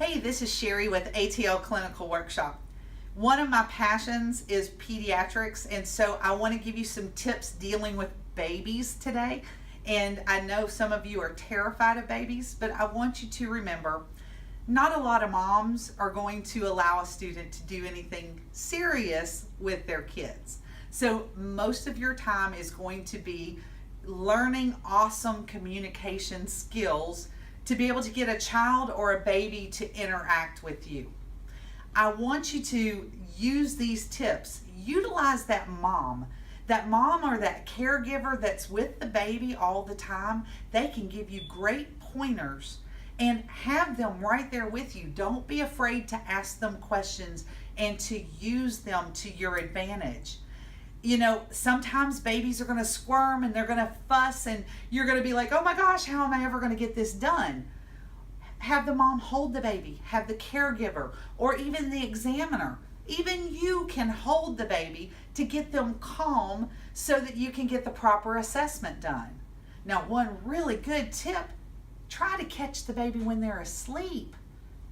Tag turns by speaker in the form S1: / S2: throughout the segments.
S1: Hey, this is Sherry with ATL Clinical Workshop. One of my passions is pediatrics, and so I want to give you some tips dealing with babies today. And I know some of you are terrified of babies, but I want you to remember, not a lot of moms are going to allow a student to do anything serious with their kids. So most of your time is going to be learning awesome communication skills to be able to get a child or a baby to interact with you. I want you to use these tips. Utilize that mom or that caregiver that's with the baby all the time. They can give you great pointers and have them right there with you. Don't be afraid to ask them questions and to use them to your advantage. You know, sometimes babies are going to squirm and they're going to fuss and you're going to be like, oh my gosh, how am I ever going to get this done? Have the mom hold the baby, have the caregiver, or even the examiner. Even you can hold the baby to get them calm so that you can get the proper assessment done. Now, one really good tip, try to catch the baby when they're asleep.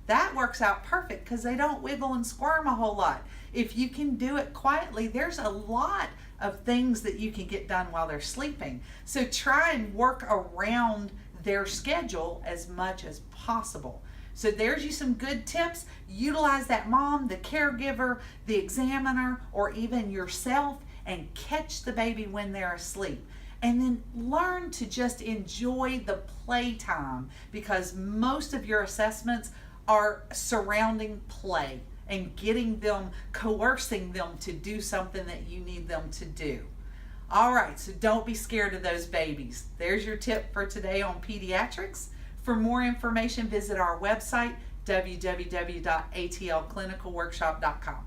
S1: That works out perfect because they don't wiggle and squirm a whole lot. If you can do it quietly, there's a lot of things that you can get done while they're sleeping. So try and work around their schedule as much as possible. So there's you some good tips. Utilize that mom, the caregiver, the examiner, or even yourself, and catch the baby when they're asleep. And then learn to just enjoy the playtime, because most of your assessments are surrounding play and getting them, coercing them to do something that you need them to do. All right, so don't be scared of those babies. There's your tip for today on pediatrics. For more information, visit our website, www.atlclinicalworkshop.com.